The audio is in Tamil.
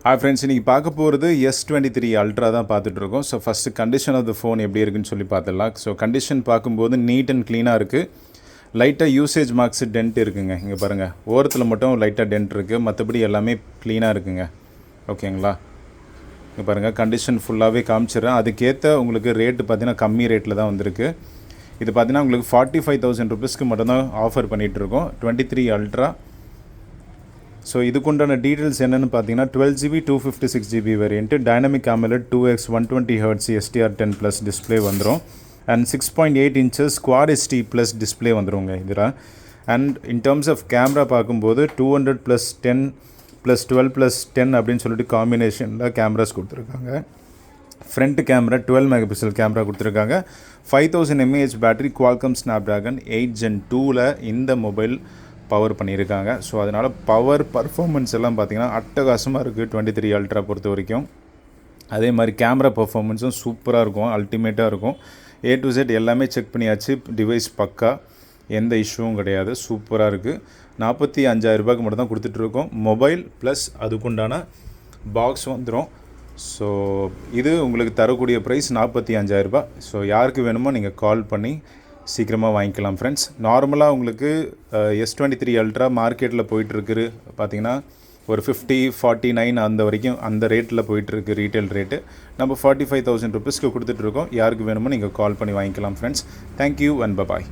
ஹாய் ஃப்ரெண்ட்ஸ், இன்றைக்கி பார்க்க போகிறது S23 அல்ட்ரா தான் பார்த்துட்ருக்கோம். So first condition of the phone எப்படி இருக்குன்னு சொல்லி பார்த்துடலாம். ஸோ கண்டிஷன் பார்க்கும்போது நீட் அண்ட் க்ளீனாக இருக்குது. லைட்டாக யூசேஜ் மார்க்ஸு டென்ட் இருக்குங்க. இங்கே பாருங்கள், ஓரத்தில் மட்டும் லைட்டாக டென்ட் இருக்குது, மற்றபடி எல்லாமே க்ளீனாக இருக்குங்க. ஓகேங்களா? இங்கே பாருங்கள், கண்டிஷன் ஃபுல்லாகவே காமிச்சிடுறேன். அதுக்கேற்ற உங்களுக்கு ரேட்டு பார்த்தீங்கன்னா கம்மி ரேட்டில் தான் வந்திருக்கு. இது பார்த்தீங்கன்னா உங்களுக்கு 45,000 ருபீஸ்க்கு மட்டும்தான் ஆஃபர் பண்ணிகிட்ருக்கோம் 23 அல்ட்ரா. ஸோ இதுக்குண்டான டீட்டெயில்ஸ் என்னென்னு பார்த்தீங்கன்னா 12GB 256GB variant, dynamic AMOLED 2x 120Hz STR10+ display வந்துடும். And 6.8 inches Quad HD plus display வந்துடுங்க இதில். And in terms of camera பார்க்கும்போது 200+10+12+10 அப்படின்னு சொல்லிட்டு காம்பினேஷனில் கேமராஸ் கொடுத்துருக்காங்க. ஃப்ரண்ட் கேமரா 12 மெகாபிக்சல் கேமரா கொடுத்துருக்காங்க. 5000 mAh battery, Qualcomm Snapdragon 8 Gen 2ல் இந்த மொபைல் பவர் பண்ணியிருக்காங்க. ஸோ அதனால் பவர் பர்ஃபார்மன்ஸ் எல்லாம் பார்த்திங்கன்னா அட்டகாசமாக இருக்குது 23 அல்ட்ரா பொறுத்த வரைக்கும். அதே மாதிரி கேமரா பர்ஃபார்மன்ஸும் சூப்பராக இருக்கும், அல்டிமேட்டாக இருக்கும். A to Z எல்லாமே செக் பண்ணியாச்சு. டிவைஸ் பக்கா, எந்த இஷ்யூவும் கிடையாது, சூப்பராக இருக்குது. 45,000 ரூபாய்க்கு மட்டும் தான் கொடுத்துட்ருக்கோம். மொபைல் ப்ளஸ் அதுக்குண்டான பாக்ஸ் வந்துடும். ஸோ இது உங்களுக்கு தரக்கூடிய ப்ரைஸ் 45,000 ரூபாய். ஸோ யாருக்கு வேணுமோ நீங்கள் கால் பண்ணி சீக்கிரமாக வாங்கிக்கலாம் ஃப்ரெண்ட்ஸ். நார்மலாக உங்களுக்கு S23 அல்ட்ரா மார்க்கெட்டில் போயிட்டுருக்கு பார்த்திங்கன்னா ஒரு 50-49 அந்த வரைக்கும் அந்த ரேட்டில் போயிட்டுருக்கு ரீட்டைல் ரேட்டு. நம்ம 45,000 ருபீஸ்க்கு கொடுத்துட்ருக்கோம். யாருக்கு வேணுமோ நீங்கள் கால் பண்ணி வாங்கிக்கலாம் ஃப்ரெண்ட்ஸ். Thank you and bye bye.